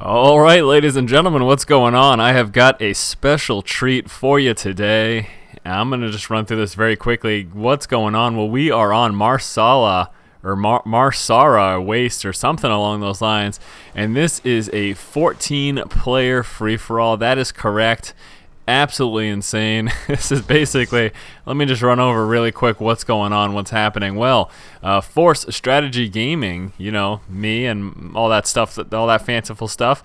Alright, ladies and gentlemen, what's going on? I have got a special treat for you today. I'm going to just run through this very quickly. What's going on? Well, we are on Marsala, or Marsara Waste, or something along those lines. And this is a 14-player free-for-all. That is correct. Absolutely insane. This is basically, let me just run over really quick what's going on, what's happening. Well, Force Strategy Gaming, you know, me and all that stuff, all that fanciful stuff,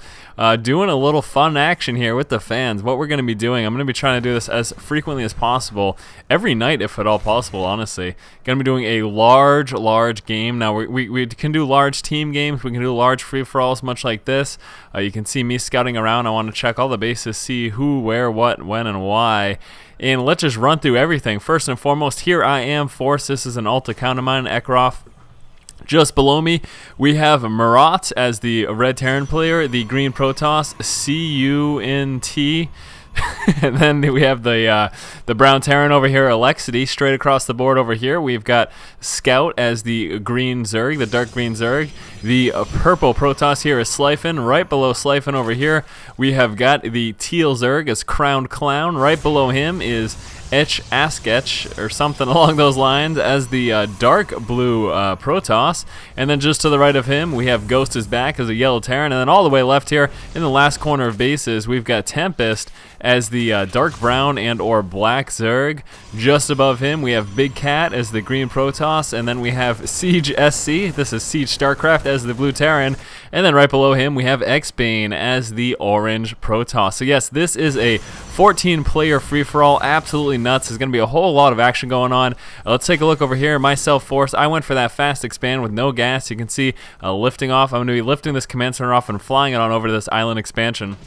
doing a little fun action here with the fans. What we're going to be doing, I'm going to be trying to do this as frequently as possible, every night if at all possible, honestly. Going to be doing a large game. Now, we can do large team games, we can do large free-for-alls much like this. You can see me scouting around. I want to check all the bases, see who, where, what, when, and why. And let's just run through everything. First and foremost, here I am, Force. This is an alt account of mine, Ekroff. Just below me, we have Marat as the red Terran player, the green Protoss, CUNT. And then we have the brown Terran over here, Alexity. Straight across the board over here, we've got Scout as the green Zerg, the dark green Zerg. The purple Protoss here is Slifen. Right below Slifen over here, we have got the teal Zerg as Crowned Clown. Right below him is Asketch, or something along those lines, as the dark blue Protoss. And then just to the right of him, we have Ghost is back as a yellow Terran. And then all the way left here, in the last corner of bases, we've got Tempest as the dark brown and or black Zerg. Just above him, we have Big Cat as the green Protoss. And then we have Siege SC, this is Siege StarCraft, as the blue Terran. And then right below him, we have X-Bane as the orange Protoss. So yes, this is a 14-player free-for-all, absolutely nuts. There's going to be a whole lot of action going on. Let's take a look over here. Myself, Force, I went for that fast expand with no gas. You can see lifting off. I'm going to be lifting this command center off and flying it on over to this island expansion.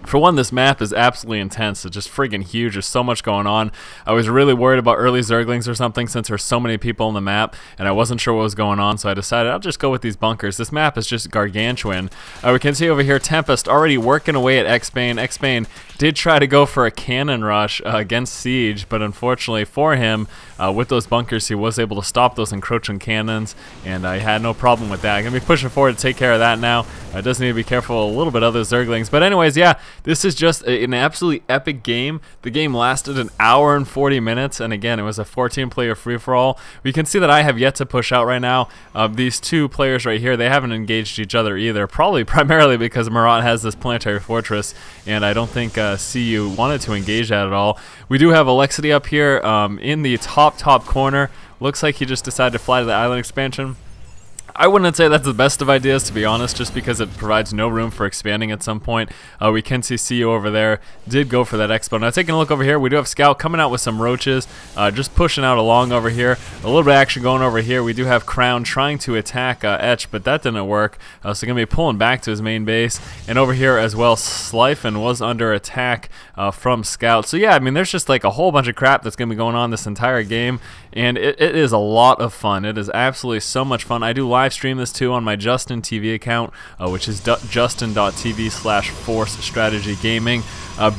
For one, this map is absolutely intense. It's just friggin' huge. There's so much going on. I was really worried about early Zerglings or something since there's so many people on the map, and I wasn't sure what was going on, so I decided I'll just go with these bunkers. This map is just gargantuan. We can see over here Tempest already working away at X-Bane. X-Bane did try to go for a cannon rush against Siege, but unfortunately for him, with those bunkers, he was able to stop those encroaching cannons, and I had no problem with that. I'm going to be pushing forward to take care of that now. I just need to be careful a little bit of those Zerglings. But anyways, yeah, this is just an absolutely epic game. The game lasted an hour and 40 minutes, and again, it was a 14-player free-for-all. We can see that I have yet to push out right now. These two players right here, they haven't engaged each other either, probably primarily because Marat has this planetary fortress, and I don't think CU wanted to engage that at all. We do have Alexity up here in the top corner. Looks like he just decided to fly to the island expansion. I wouldn't say that's the best of ideas, to be honest, just because it provides no room for expanding at some point. We can see CU over there did go for that expo. Now, taking a look over here, we do have Scout coming out with some roaches, just pushing out along over here. A little bit of action going over here. We do have Crown trying to attack Etch, but that didn't work. So going to be pulling back to his main base. And over here as well, Slifen was under attack from Scout. So yeah, I mean, there's just like a whole bunch of crap that's going to be going on this entire game, and it is a lot of fun. It is absolutely so much fun. I do live stream this too on my Justin TV account, which is justin.tv/Force Strategy Gaming.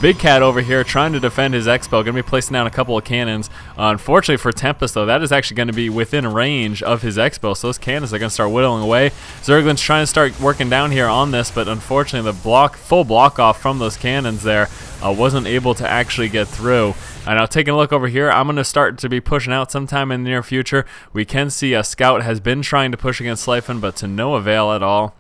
Big Cat over here trying to defend his expo, going to be placing down a couple of cannons. Unfortunately for Tempest, though, that is actually going to be within range of his expo, so those cannons are going to start whittling away. Zerglin's trying to start working down here on this, but unfortunately the full block off from those cannons there wasn't able to actually get through. Now, taking a look over here, I'm going to start to be pushing out sometime in the near future. We can see Scout has been trying to push against Slifen, but to no avail at all.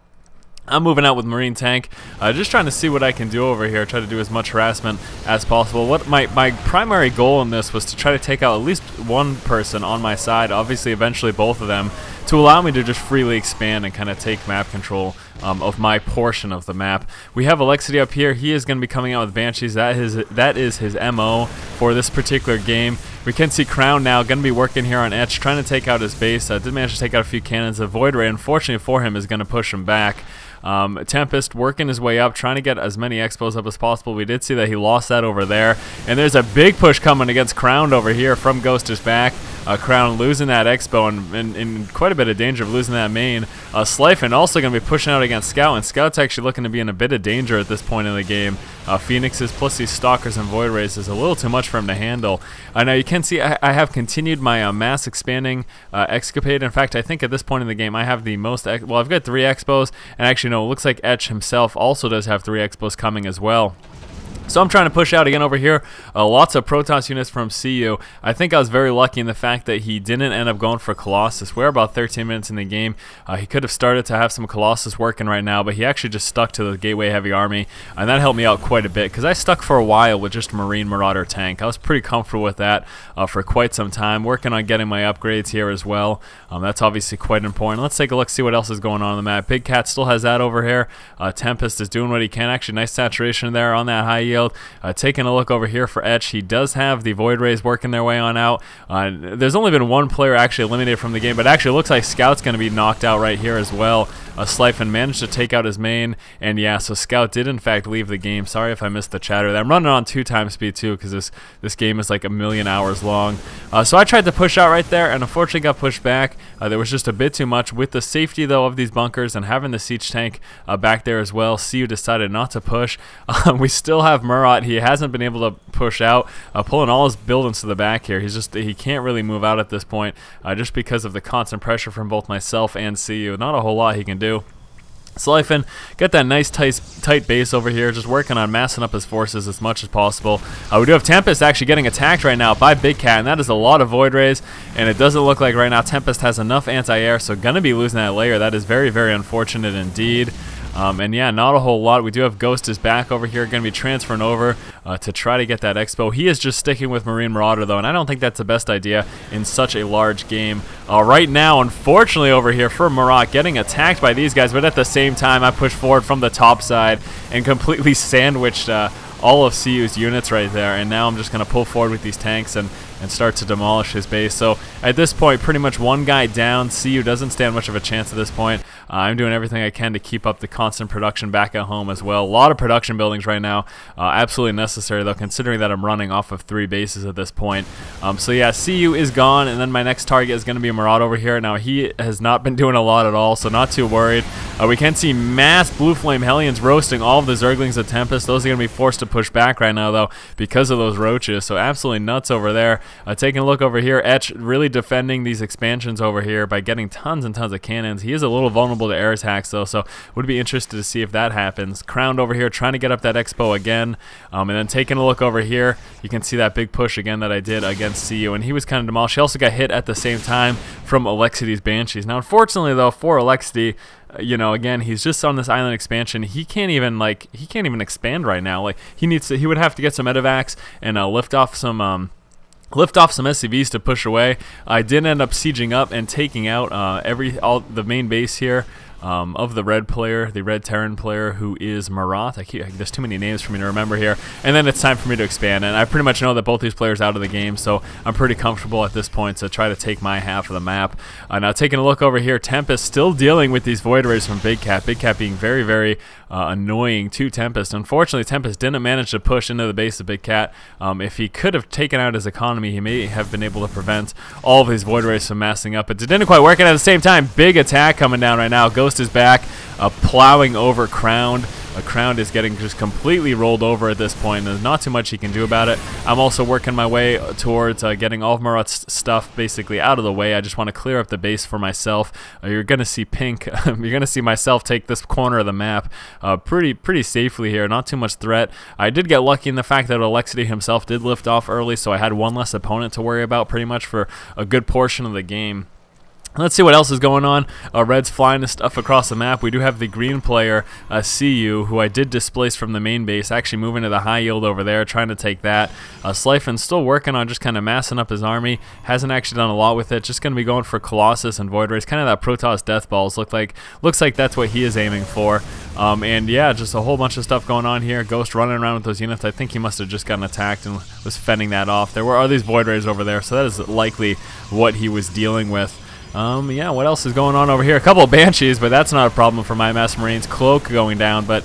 I'm moving out with Marine Tank, just trying to see what I can do over here, try to do as much harassment as possible. What my primary goal in this was to try to take out at least one person on my side, obviously eventually both of them, to allow me to just freely expand and kind of take map control of my portion of the map. We have Alexity up here. He is going to be coming out with Banshees. That is his MO for this particular game. We can see Crown now going to be working here on Etch, trying to take out his base. Did manage to take out a few cannons. The Void Ray, unfortunately for him, is going to push him back. Tempest working his way up, trying to get as many expos up as possible. We did see that he lost that over there. And there's a big push coming against Crowned over here from Ghost is Back. Crown losing that Expo and in quite a bit of danger of losing that main. Slifen also going to be pushing out against Scout, and Scout's actually looking to be in a bit of danger at this point in the game. Phoenixes plus these Stalkers and Void Rays is a little too much for him to handle. Now you can see I have continued my mass expanding Escapade. In fact, I think at this point in the game I have the most, well, I've got 3 Expos, and actually no, it looks like Etch himself also does have 3 Expos coming as well. So I'm trying to push out again over here. Lots of Protoss units from CU. I think I was very lucky in the fact that he didn't end up going for Colossus. We're about 13 minutes in the game. He could have started to have some Colossus working right now, but he actually just stuck to the Gateway Heavy Army, and that helped me out quite a bit because I stuck for a while with just Marine Marauder tank. I was pretty comfortable with that for quite some time, working on getting my upgrades here as well. That's obviously quite important. Let's take a look, see what else is going on the map. Big Cat still has that over here. Tempest is doing what he can. Actually, nice saturation there on that high yield. Taking a look over here for Etch, he does have the Void Rays working their way on out. There's only been 1 player actually eliminated from the game, but actually it looks like Scout's going to be knocked out right here as well. Slifen managed to take out his main, and yeah, so Scout did in fact leave the game. Sorry if I missed the chatter there. I'm running on 2 times speed too because this game is like a million hours long. So I tried to push out right there and unfortunately got pushed back. There was just a bit too much. With the safety though of these bunkers and having the siege tank back there as well, CU decided not to push. We still have Murat. He hasn't been able to push out, pulling all his buildings to the back here. He can't really move out at this point just because of the constant pressure from both myself and CU. Not a whole lot he can do. Slifen got that nice tight base over here, just working on massing up his forces as much as possible. We do have Tempest actually getting attacked right now by Big Cat, and that is a lot of Void Rays, and it doesn't look like right now Tempest has enough anti-air, so gonna be losing that layer. That is very, very unfortunate indeed. And yeah, not a whole lot. We do have Ghost is back over here, going to be transferring over to try to get that Expo. He is just sticking with Marine Marauder though, and I don't think that's the best idea in such a large game. Right now, unfortunately over here for Murat, getting attacked by these guys, but at the same time I pushed forward from the top side and completely sandwiched all of CU's units right there, and now I'm just going to pull forward with these tanks and start to demolish his base. So at this point, pretty much 1 guy down. CU doesn't stand much of a chance at this point. I'm doing everything I can to keep up the constant production back at home as well. A lot of production buildings right now, absolutely necessary though, considering that I'm running off of 3 bases at this point. So yeah, CU is gone, and then my next target is going to be Murat over here. Now he has not been doing a lot at all, so not too worried. We can see mass Blue Flame Hellions roasting all of the Zerglings of Tempest. Those are going to be forced to push back right now though because of those roaches, so absolutely nuts over there. Taking a look over here, Etch really defending these expansions over here by getting tons and tons of cannons. He is a little vulnerable to air attacks though, so would be interested to see if that happens. Crowned over here trying to get up that Expo again, and then taking a look over here, you can see that big push again that I did against CU, and he was kind of demolished. He also got hit at the same time from Alexity's Banshees. Now unfortunately though for Alexity, you know, again, he's just on this island expansion. He can't even expand right now. Like he would have to get some medevacs and lift off some SCVs to push away. I did end up sieging up and taking out the main base here of the red player, the red Terran player, who is Murat. There's too many names for me to remember here. And then it's time for me to expand, and I pretty much know that both these players are out of the game, so I'm pretty comfortable at this point to try to take my half of the map. Now taking a look over here, Tempest still dealing with these Void Rays from Big Cat. Big Cat being very, very annoying to Tempest. Unfortunately, Tempest didn't manage to push into the base of Big Cat. If he could have taken out his economy, he may have been able to prevent all of these Void Rays from massing up, but it didn't quite work. And at the same time, big attack coming down right now. Ghost is back, plowing over Crowned. Crowned is getting just completely rolled over at this point. There's not too much he can do about it. I'm also working my way towards getting all of Murat's stuff basically out of the way. I just want to clear up the base for myself. You're going to see pink. You're going to see myself take this corner of the map pretty safely here. Not too much threat. I did get lucky in the fact that Alexity himself did lift off early, so I had 1 less opponent to worry about pretty much for a good portion of the game. Let's see what else is going on. Red's flying the stuff across the map. We do have the green player, CU, who I did displace from the main base, actually moving to the high yield over there, trying to take that. Slifen's still working on just kind of massing up his army. Hasn't actually done a lot with it. Just going to be going for Colossus and Void Rays. Kind of that Protoss Death Balls. Looks like that's what he is aiming for. And yeah, just a whole bunch of stuff going on here. Ghost running around with those units. I think he must have just gotten attacked and was fending that off. There were these Void Rays over there, so that is likely what he was dealing with. Yeah, what else is going on over here? A couple of Banshees, but that's not a problem for my Mass Marines. Cloak going down, but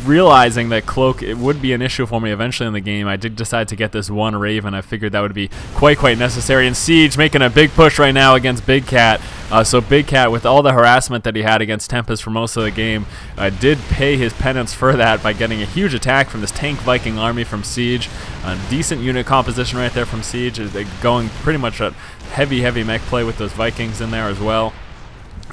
realizing that cloak, it would be an issue for me eventually in the game, I did decide to get this one Raven. I figured that would be quite necessary. And Siege making a big push right now against Big Cat. So Big Cat, with all the harassment that he had against Tempest for most of the game, did pay his penance for that by getting a huge attack from this tank Viking army from Siege. Decent unit composition right there from Siege, going pretty much a heavy mech play with those Vikings in there as well.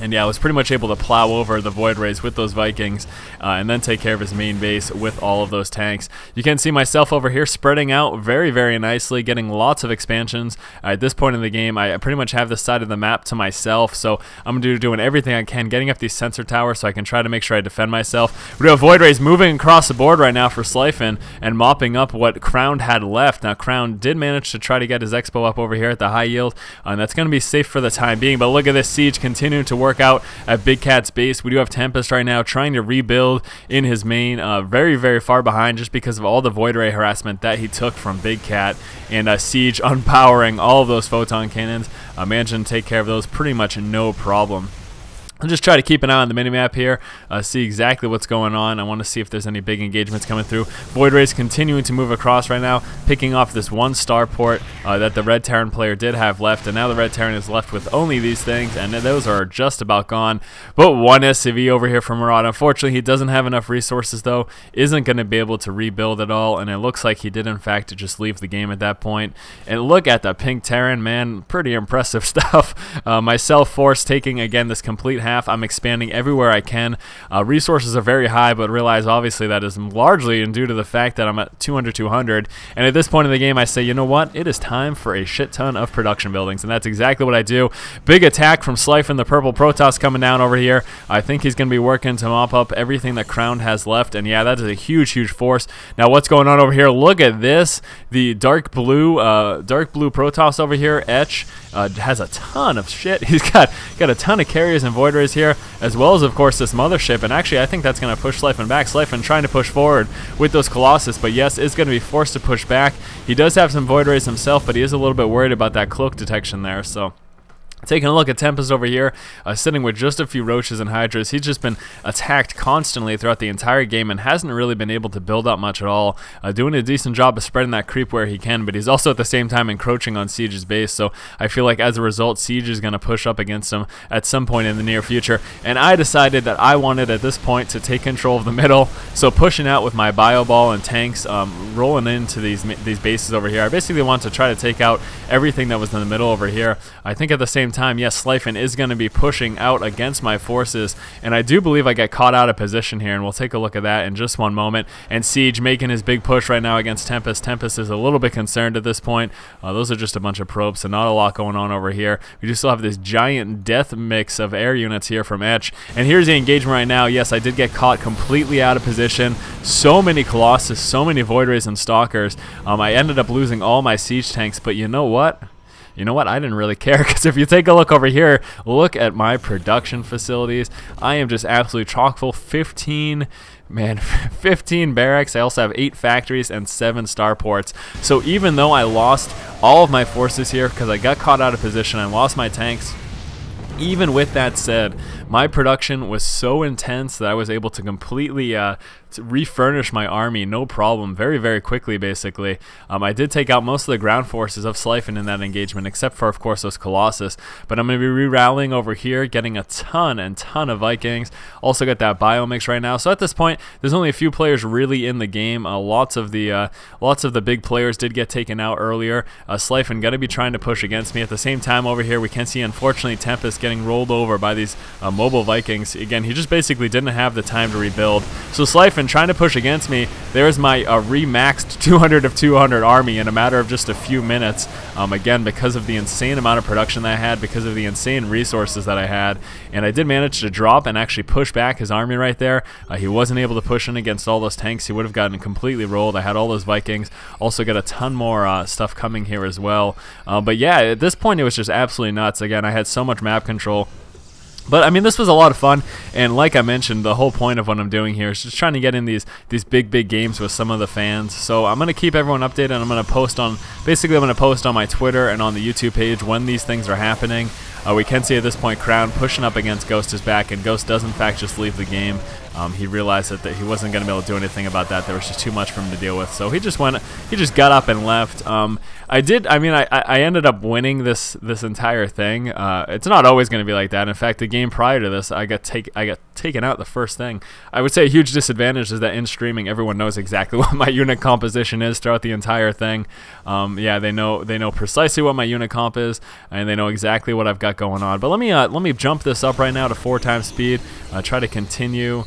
And yeah, I was pretty much able to plow over the Void Rays with those Vikings and then take care of his main base with all of those tanks. You can see myself over here spreading out very nicely, getting lots of expansions. At this point in the game, I pretty much have this side of the map to myself, so I'm doing everything I can, getting up these sensor towers so I can try to make sure I defend myself. We do have Void Rays moving across the board right now for Slifen and mopping up what Crown had left. Now, Crown did manage to try to get his Expo up over here at the high yield, and that's going to be safe for the time being, but look at this Siege continuing to work out at Big Cat's base. We do have Tempest right now trying to rebuild in his main, very far behind just because of all the Void Ray harassment that he took from Big Cat, and Siege unpowering all of those photon cannons, managing to take care of those pretty much no problem. I'll just try to keep an eye on the minimap here, see exactly what's going on. I want to see if there's any big engagements coming through. Void Rays continuing to move across right now, picking off this one starport that the Red Terran player did have left, and now the Red Terran is left with only these things, and those are just about gone. But one SCV over here from Murad. Unfortunately, he doesn't have enough resources, though, isn't going to be able to rebuild at all, and it looks like he did, in fact, just leave the game at that point. And look at the pink Terran, man, pretty impressive stuff. Myself force taking, again, this complete half. I'm expanding everywhere I can. Resources are very high, but realize obviously that is largely due to the fact that I'm at 200. And at this point in the game, I say, you know what? It is time for a shit ton of production buildings, and that's exactly what I do. Big attack from Slifen, the purple Protoss coming down over here. I think he's going to be working to mop up everything that Crown has left, and yeah, that is a huge force. Now, what's going on over here? Look at this. The dark blue Protoss over here, Etch, has a ton of shit. He's got a ton of carriers and Void Rays here, as well as, of course, this mothership. And actually, I think that's going to push Slifen back. Slifen trying to push forward with those Colossus, but yes, is going to be forced to push back. He does have some Void Rays himself, but he is a little bit worried about that cloak detection there, so... Taking a look at Tempest over here, sitting with just a few Roaches and Hydras. He's just been attacked constantly throughout the entire game and hasn't really been able to build up much at all. Doing a decent job of spreading that creep where he can, but he's also at the same time encroaching on Siege's base, so I feel like as a result, Siege is going to push up against him at some point in the near future. And I decided that I wanted at this point to take control of the middle, so pushing out with my Bio Ball and tanks, rolling into these bases over here. I basically want to try to take out everything that was in the middle over here. I think at the same time, yes, Slifen is going to be pushing out against my forces, and I do believe I get caught out of position here, and we'll take a look at that in just one moment. And Siege making his big push right now against Tempest. Tempest is a little bit concerned at this point. Those are just a bunch of probes, so not a lot going on over here. We do still have this giant death mix of air units here from Etch, and here's the engagement right now. Yes, I did get caught completely out of position. So many Colossus, so many Void Rays and Stalkers. I ended up losing all my Siege tanks, but you know what? I didn't really care, because if you take a look over here, look at my production facilities. I am just absolutely chock full. 15 barracks. I also have 8 factories and 7 starports. So even though I lost all of my forces here because I got caught out of position, I lost my tanks, even with that said, my production was so intense that I was able to completely refurnish my army, no problem, very quickly, basically. I did take out most of the ground forces of Slifen in that engagement, except for, of course, those Colossus. But I'm going to be re-rallying over here, getting a ton of Vikings. Also got that biomix right now. So at this point, there's only a few players really in the game. Lots of the big players did get taken out earlier. Slifen going to be trying to push against me. At the same time over here, we can see, unfortunately, Tempest getting rolled over by these mobile Vikings. Again, he just basically didn't have the time to rebuild. So Slifen trying to push against me. There's my remaxed 200 of 200 army in a matter of just a few minutes. Again, because of the insane amount of production that I had, because of the insane resources that I had. And I did manage to drop and actually push back his army right there. He wasn't able to push in against all those tanks. He would have gotten completely rolled. I had all those Vikings. Also got a ton more stuff coming here as well. But yeah, at this point it was just absolutely nuts. Again, I had so much map control. But I mean, this was a lot of fun, and like I mentioned, the whole point of what I'm doing here is just trying to get in these big games with some of the fans. So I'm gonna keep everyone updated, and I'm gonna post on my Twitter and on the YouTube page when these things are happening. We can see at this point Crown pushing up against Ghost is back, and Ghost does in fact just leave the game. he realized that he wasn't going to be able to do anything about that. There was just too much for him to deal with. So he just got up and left. I ended up winning this entire thing. It's not always going to be like that. In fact, the game prior to this, I got taken out the first thing. I would say a huge disadvantage is that in streaming, everyone knows exactly what my unit composition is throughout the entire thing. Yeah, they know precisely what my unit comp is, and they know exactly what I've got going on. But let me jump this up right now to 4x speed. Try to continue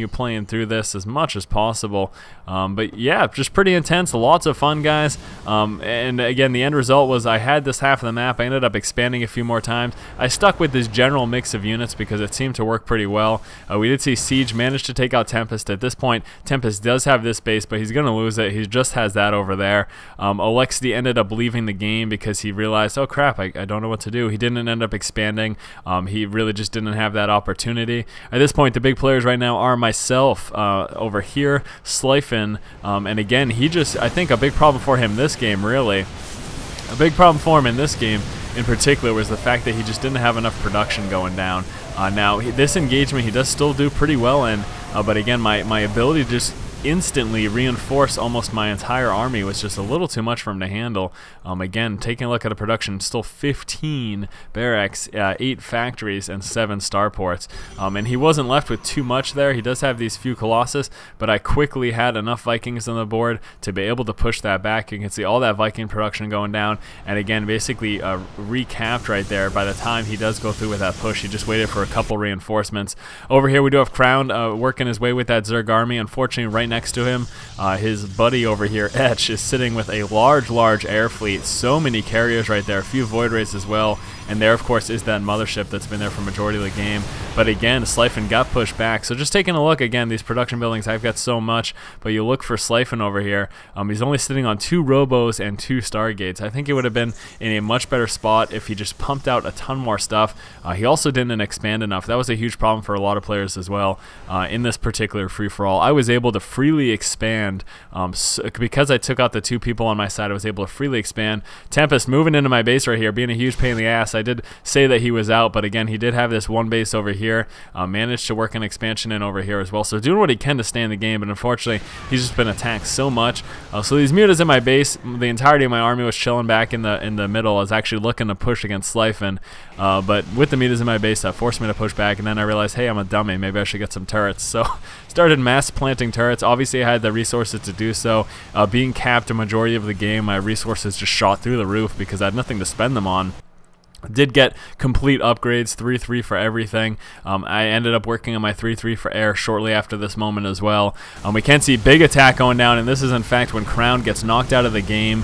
playing through this as much as possible. But yeah, just pretty intense, lots of fun, guys. And again, the end result was I had this half of the map. I ended up expanding a few more times. I stuck with this general mix of units because it seemed to work pretty well. We did see Siege manage to take out Tempest. At this point, Tempest does have this base, but he's going to lose it. He just has that over there. Alexi ended up leaving the game because he realized, oh crap, I don't know what to do. He didn't end up expanding. He really just didn't have that opportunity. At this point, the big players right now are myself over here, Slifen, and again, I think a big problem for him this game, really, a big problem for him in this game in particular was the fact that he just didn't have enough production going down. Now, this engagement he does still do pretty well in, but again, my ability to just instantly reinforce almost my entire army was just a little too much for him to handle. Again, taking a look at the production, still 15 barracks, 8 factories, and 7 starports. And he wasn't left with too much there. He does have these few Colossus, but I quickly had enough Vikings on the board to be able to push that back. You can see all that Viking production going down, and again, basically recapped right there. By the time he does go through with that push, he just waited for a couple reinforcements. Over here, we do have Crown working his way with that Zerg army. Unfortunately, right next to him, his buddy over here, Etch, is sitting with a large air fleet. So many carriers right there, a few Void Rays as well, and there of course is that mothership that's been there for majority of the game. But again, Slifen got pushed back. So just taking a look again, these production buildings, I've got so much, but you look for Slifen over here, he's only sitting on 2 Robos and 2 Stargates. I think he would have been in a much better spot if he just pumped out a ton more stuff. He also didn't expand enough. That was a huge problem for a lot of players as well in this particular free-for-all. I was able to freely expand because I took out the 2 people on my side. I was able to freely expand. Tempest moving into my base right here, being a huge pain in the ass. I did say that he was out, but again, he did have this one base over here. Managed to work an expansion in over here as well. So doing what he can to stay in the game, but unfortunately, he's just been attacked so much. So these mutas in my base, the entirety of my army was chilling back in the middle. I was actually looking to push against Slifen, but with the mutas in my base, that forced me to push back, and then I realized, hey, I'm a dummy. Maybe I should get some turrets. So started mass planting turrets. Obviously, I had the resources to do so. Being capped a majority of the game, my resources just shot through the roof because I had nothing to spend them on. Did get complete upgrades, 3-3 for everything. I ended up working on my 3-3 for air shortly after this moment as well. We can see big attack going down, and this is in fact when Crown gets knocked out of the game.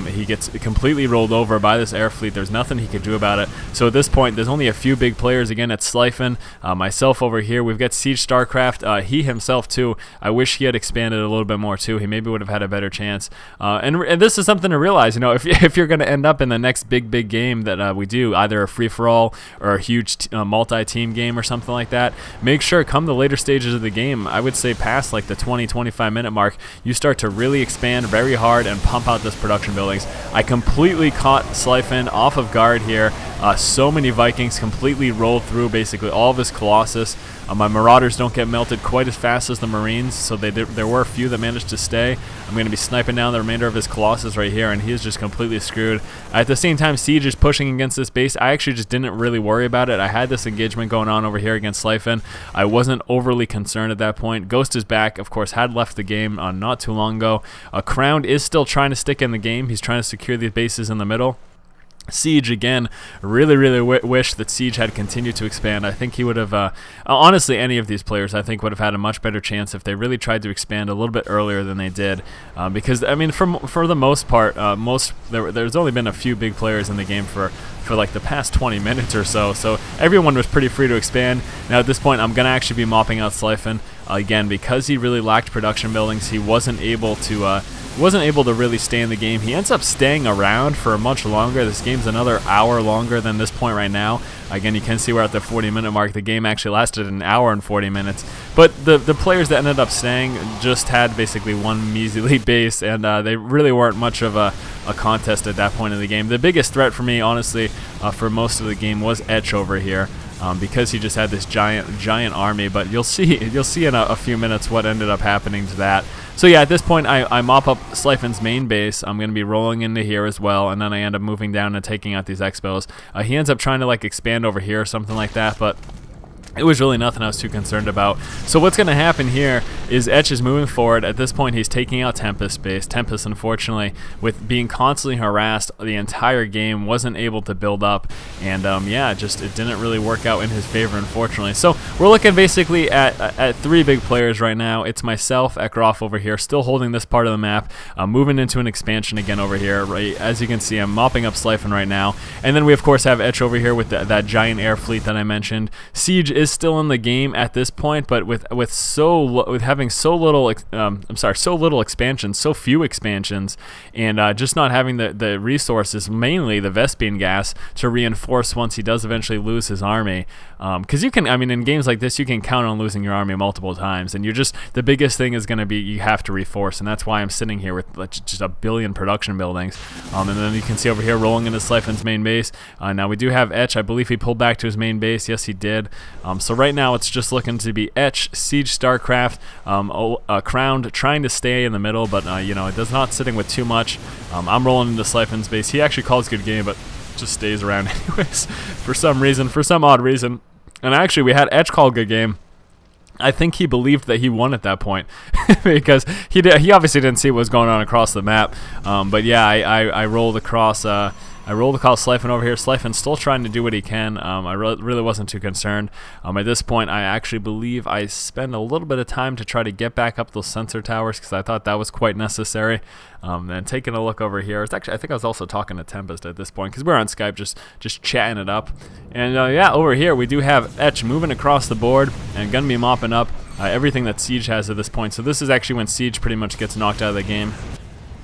He gets completely rolled over by this air fleet. There's nothing he could do about it. So at this point, there's only a few big players. Again, it's Slifen, myself over here. We've got Siege StarCraft. He himself, too. I wish he had expanded a little bit more, too. He maybe would have had a better chance. And this is something to realize. You know, if you're going to end up in the next big game that we do, either a free-for-all or a huge multi-team game or something like that, make sure come the later stages of the game, I would say past like the 20-25 minute mark, you start to really expand very hard and pump out this production buildings. I completely caught Slifen off of guard here. So many Vikings completely rolled through basically all of his Colossus. My Marauders don't get melted quite as fast as the Marines, so there were a few that managed to stay. I'm going to be sniping down the remainder of his Colossus right here, and he is just completely screwed. At the same time, Siege is pushing against this base. I actually just didn't really worry about it. I had this engagement going on over here against Slifen. I wasn't overly concerned at that point. Ghost is back, of course, had left the game not too long ago. Crown is still trying to stick in the game. He's trying to secure these bases in the middle. Siege, again, really wish that Siege had continued to expand. I think he would have, honestly, any of these players, I think, would have had a much better chance if they really tried to expand a little bit earlier than they did. Because, I mean, for the most part, there's only been a few big players in the game for like the past 20 minutes or so. So everyone was pretty free to expand. Now, at this point, I'm going to actually be mopping out Slifen. Again, because he really lacked production buildings, he wasn't able to really stay in the game. He ends up staying around for much longer. This game's another hour longer than this point right now. Again, you can see we're at the 40-minute mark. The game actually lasted an hour and 40 minutes. But the players that ended up staying just had basically one measly base, and they really weren't much of a contest at that point in the game. The biggest threat for me, honestly, for most of the game was Etch over here. because he just had this giant army. But you'll see in a few minutes what ended up happening to that. So yeah, at this point, I mop up Slifan's main base. I'm going to be rolling into here as well, and then I end up moving down and taking out these Expos. He ends up trying to like expand over here or something like that, but it was really nothing I was too concerned about. So what's going to happen here is Etch is moving forward. At this point, he's taking out Tempest base. Tempest, unfortunately, with being constantly harassed the entire game, wasn't able to build up. And yeah, just it didn't really work out in his favor, unfortunately. So we're looking basically at 3 big players right now. It's myself, Ekrov over here, still holding this part of the map, moving into an expansion again over here. Right, as you can see, I'm mopping up Slifen right now. And then we, of course, have Etch over here with that giant air fleet that I mentioned. Siege is still in the game at this point, but with having so little expansions, so few expansions, and just not having the resources, mainly the Vespian gas, to reinforce once he does eventually lose his army. Because you can, I mean, in games like this, you can count on losing your army multiple times, and the biggest thing is going to be you have to reinforce, and that's why I'm sitting here with just a billion production buildings. And then you can see over here rolling into Slifan's main base. Now we do have Etch. I believe he pulled back to his main base. Yes, he did. So right now it's just looking to be Etch, Siege, StarCraft, Crowned, trying to stay in the middle, but you know, it does not sitting with too much. I'm rolling into Slifan's base. He actually calls good game, but just stays around anyways for some odd reason. And actually, we had Etch call good game. I think he believed that he won at that point because he obviously didn't see what was going on across the map. But yeah, I rolled across. I rolled across Slifen over here. Slifen still trying to do what he can. I really wasn't too concerned. At this point, I actually believe I spend a little bit of time to try to get back up those sensor towers because I thought that was quite necessary. And taking a look over here, it's actually, I think I was also talking to Tempest at this point because we're on Skype just chatting it up. And yeah, over here we do have Etch moving across the board and gonna be mopping up everything that Siege has at this point. So this is actually when Siege pretty much gets knocked out of the game.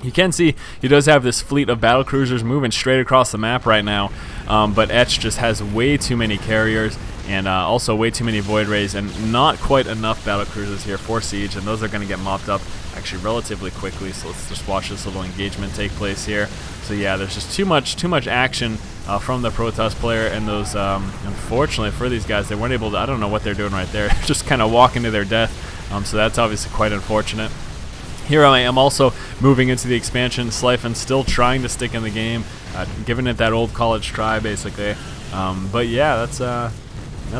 You can see he does have this fleet of battle cruisers moving straight across the map right now, but Etch just has way too many carriers and also way too many Void Rays and not quite enough battle cruisers here for Siege, and those are going to get mopped up actually relatively quickly. So let's just watch this little engagement take place here. So yeah, there's just too much action from the Protoss player, and those unfortunately for these guys, they weren't able to. I don't know what they're doing right there, just kind of walking to their death. So that's obviously quite unfortunate. Here I am also moving into the expansion. Slifen still trying to stick in the game, giving it that old college try basically. But yeah, that's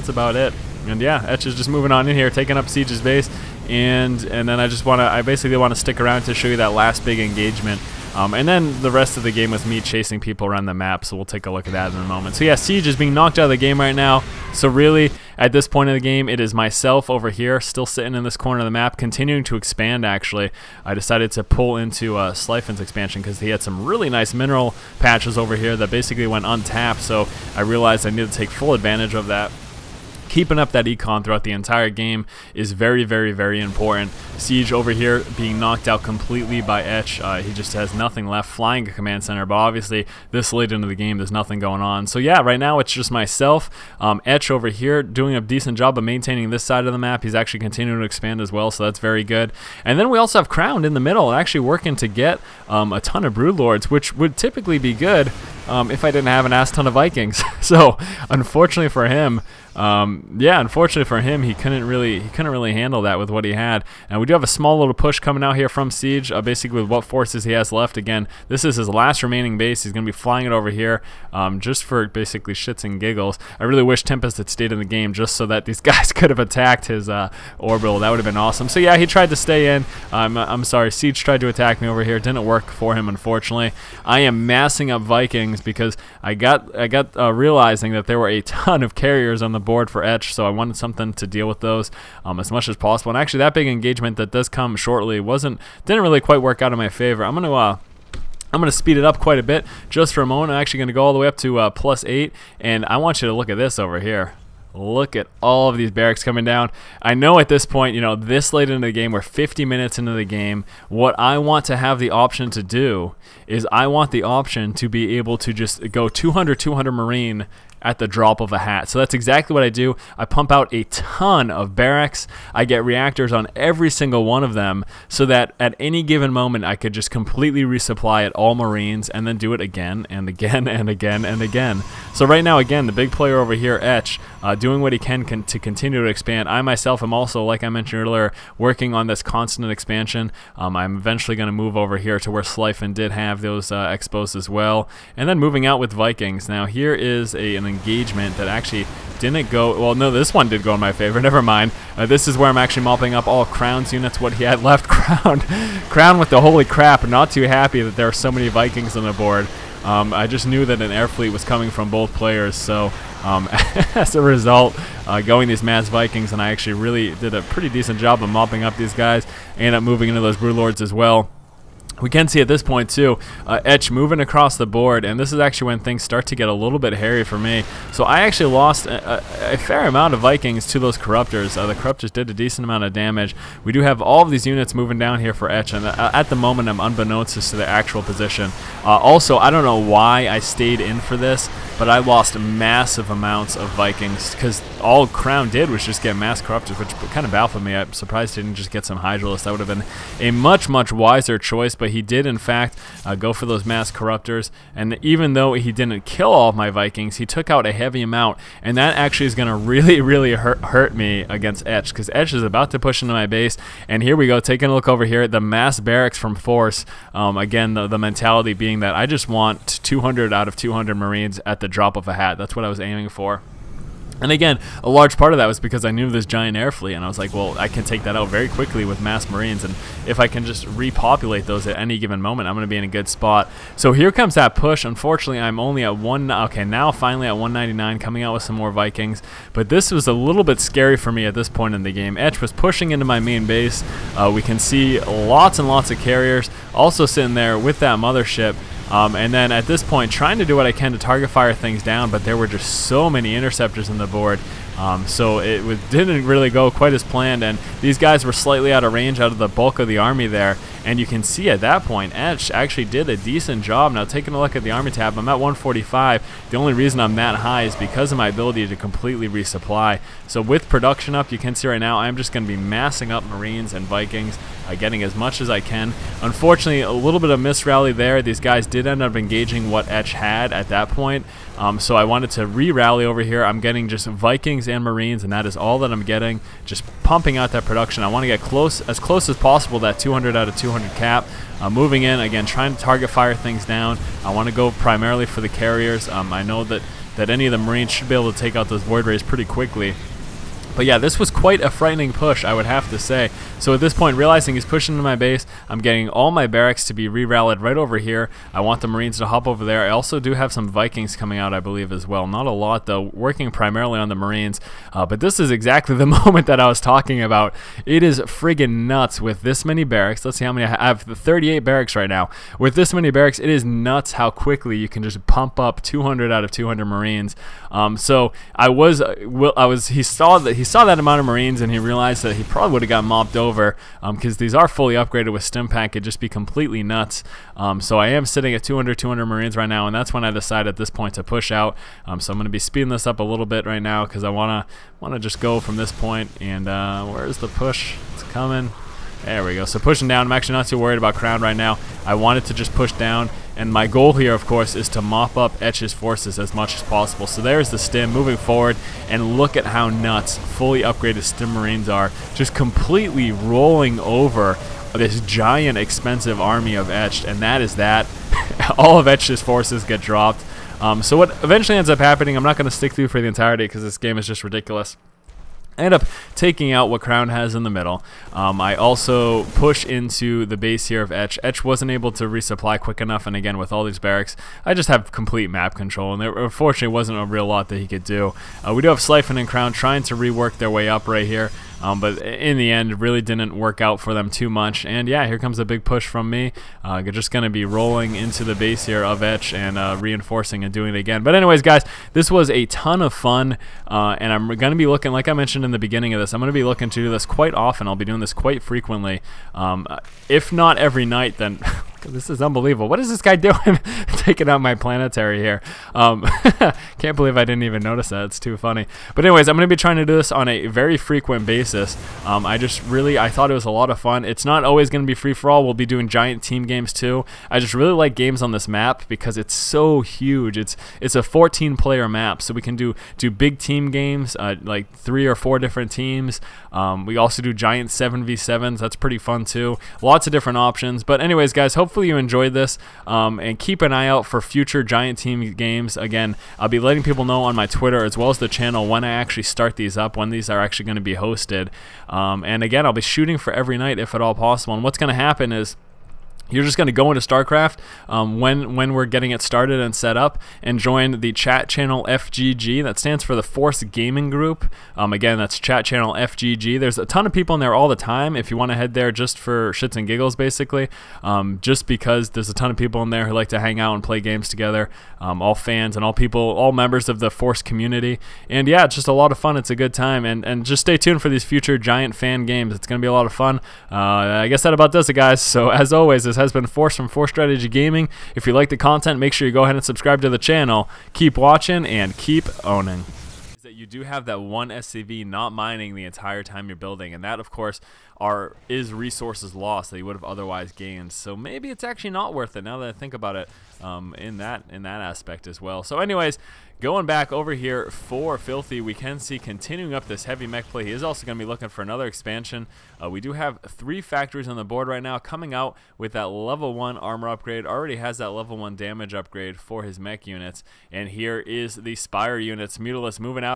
about it. And yeah, Etch is just moving on in here, taking up Siege's base, and then I basically want to stick around to show you that last big engagement. And then the rest of the game with me chasing people around the map, so we'll take a look at that in a moment. So yeah, Siege is being knocked out of the game right now. So really, at this point in the game, it is myself over here, still sitting in this corner of the map, continuing to expand actually. I decided to pull into Slifen's expansion because he had some really nice mineral patches over here that basically went untapped, so I realized I needed to take full advantage of that. Keeping up that econ throughout the entire game is very, very, very important. Siege over here being knocked out completely by Etch. He just has nothing left, flying a command center, but obviously this late into the game there's nothing going on. So yeah, right now it's just myself. Etch over here doing a decent job of maintaining this side of the map. He's actually continuing to expand as well, so that's very good. And then we also have Crowned in the middle and actually working to get a ton of Broodlords, which would typically be good if I didn't have an ass ton of Vikings. So unfortunately for him, he couldn't really handle that with what he had. And we do have a small little push coming out here from Siege, basically with what forces he has left. Again, this is his last remaining base. He's going to be flying it over here just for basically shits and giggles. I really wish Tempest had stayed in the game just so that these guys could have attacked his orbital. That would have been awesome. So yeah, he tried to stay in. I'm sorry, Siege tried to attack me over here. It didn't work for him, unfortunately. I am massing up Vikings because I got realizing that there were a ton of carriers on the board for Etch, so I wanted something to deal with those as much as possible. And actually, that big engagement that does come shortly didn't really quite work out in my favor. I'm gonna speed it up quite a bit just for a moment. I'm actually gonna go all the way up to +8, and I want you to look at this over here. Look at all of these barracks coming down. I know at this point, you know, this late into the game, we're 50 minutes into the game. What I want to have the option to do is I want the option to be able to just go 200 Marine at the drop of a hat. So that's exactly what I do. I pump out a ton of barracks. I get reactors on every single one of them so that at any given moment I could just completely resupply at all Marines and then do it again and again and again and again. So right now, again, the big player over here, Etch, doing what he can to continue to expand. I myself am also, like I mentioned earlier, working on this constant expansion. I'm eventually going to move over here to where Slifen did have those expos as well, and then moving out with Vikings. Now here is an engagement that actually didn't go, well, no, this one did go in my favor, never mind. This is where I'm actually mopping up all Crown's units, what he had left. Crown with the holy crap, not too happy that there are so many Vikings on the board. I just knew that an air fleet was coming from both players, so as a result, going these mass Vikings, and I actually really did a pretty decent job of mopping up these guys. I ended up moving into those Broodlords as well. We can see at this point too, Etch moving across the board, and this is actually when things start to get a little bit hairy for me. So I actually lost a fair amount of Vikings to those Corruptors. The Corruptors did a decent amount of damage. We do have all of these units moving down here for Etch, and at the moment I'm unbeknownst as to the actual position. Also, I don't know why I stayed in for this, but I lost massive amounts of Vikings because all Crown did was just get mass Corruptors, which kind of baffled me. I'm surprised he didn't just get some Hydralists. That would have been a much, much wiser choice, but he did in fact go for those mass Corruptors, and even though he didn't kill all of my Vikings, he took out a heavy amount, and that actually is going to really hurt me against Etch, because Etch is about to push into my base. And here we go, taking a look over here at the mass barracks from Force. Again, the mentality being that I just want 200 out of 200 Marines at the drop of a hat. That's what I was aiming for. And again, a large part of that was because I knew this giant air fleet, and I was like, well, I can take that out very quickly with mass Marines, and if I can just repopulate those at any given moment, I'm going to be in a good spot. So here comes that push. Unfortunately, I'm only at now finally at 199, coming out with some more Vikings, but this was a little bit scary for me at this point in the game. Etch was pushing into my main base. We can see lots and lots of carriers also sitting there with that mothership. And then at this point, trying to do what I can to target fire things down, but there were just so many interceptors on the board. So it didn't really go quite as planned, and these guys were slightly out of range out of the bulk of the army there. And you can see at that point, Etch actually did a decent job. Now, taking a look at the army tab, I'm at 145. The only reason I'm that high is because of my ability to completely resupply. So with production up, you can see right now, I'm just going to be massing up Marines and Vikings, getting as much as I can. Unfortunately, a little bit of misrally there. These guys did end up engaging what Etch had at that point. So I wanted to re-rally over here. I'm getting just Vikings and Marines, and that is all that I'm getting. Just pumping out that production. I want to get as close as possible to that 200 out of 200 cap. Moving in, again, trying to target fire things down. I want to go primarily for the carriers. I know that any of the Marines should be able to take out those Void Rays pretty quickly. But yeah, this was quite a frightening push, I would have to say. So at this point, realizing he's pushing into my base, I'm getting all my barracks to be re-rallied right over here. I want the Marines to hop over there. I also do have some Vikings coming out, I believe, as well. Not a lot, though, working primarily on the Marines. But this is exactly the moment that I was talking about. It is friggin' nuts with this many barracks. Let's see how many I have. 38 barracks right now. With this many barracks, it is nuts how quickly you can just pump up 200 out of 200 Marines. So he saw that amount of Marines, and he realized that he probably would have got mopped over because these are fully upgraded with stim pack. It'd just be completely nuts. So I am sitting at 200 Marines right now, and that's when I decided at this point to push out. So I'm going to be speeding this up a little bit right now because I want to just go from this point. And where's the push? It's coming. There we go. So pushing down. I'm actually not too worried about Crown right now. I wanted to just push down, and my goal here, of course, is to mop up Etch's forces as much as possible. So there's the stim moving forward, and look at how nuts fully upgraded stim Marines are, just completely rolling over this giant expensive army of Etched, and that is that. All of Etch's forces get dropped. So what eventually ends up happening, I'm not going to stick through for the entirety because this game is just ridiculous. I end up taking out what Crown has in the middle. I also push into the base here of Etch. Etch wasn't able to resupply quick enough, and again, with all these barracks, I just have complete map control, and there unfortunately wasn't a real lot that he could do. We do have Slifen and Crown trying to rework their way up right here. But in the end, it really didn't work out for them too much. And yeah, here comes a big push from me. Just going to be rolling into the base here of Etch and reinforcing and doing it again. But anyways, guys, this was a ton of fun. And I'm going to be looking, like I mentioned in the beginning of this, I'm going to be looking to do this quite often. I'll be doing this quite frequently. If not every night, then This is unbelievable. What is this guy doing? Taking out my planetary here. Can't believe I didn't even notice that. It's too funny. But anyways, I'm going to be trying to do this on a very frequent basis. I thought it was a lot of fun. It's not always going to be free-for-all. We'll be doing giant team games too. I just really like games on this map because it's so huge. It's a 14-player map, so we can do big team games, like 3 or 4 different teams. We also do giant 7v7s. That's pretty fun too. Lots of different options. But anyways, guys, hopefully you enjoyed this, and keep an eye out for future giant team games. Again, I'll be letting people know on my Twitter as well as the channel when I actually start these up, when these are actually going to be hosted. And again, I'll be shooting for every night if at all possible. And what's going to happen is you're just going to go into StarCraft when we're getting it started and set up, and join the chat channel FGG. That stands for the Force Gaming Group. Again, that's chat channel FGG. There's a ton of people in there all the time. If you want to head there just for shits and giggles, basically, just because there's a ton of people in there who like to hang out and play games together. All fans and all people, all members of the Force community. And yeah, it's just a lot of fun. It's a good time. And just stay tuned for these future giant fan games. It's going to be a lot of fun. I guess that about does it, guys. So as always, this has been Force from Force Strategy Gaming. If you like the content, make sure you go ahead and subscribe to the channel. Keep watching and keep owning. You do have that one SCV not mining the entire time you're building, and that of course is resources lost that you would have otherwise gained. So maybe it's actually not worth it now that I think about it, in that aspect as well. So anyways, going back over here for Filthy, we can see continuing up this heavy mech play. He is also going to be looking for another expansion. We do have 3 factories on the board right now, coming out with that level 1 armor upgrade. Already has that level 1 damage upgrade for his mech units, and here is the Spire units. Mutalisk moving out.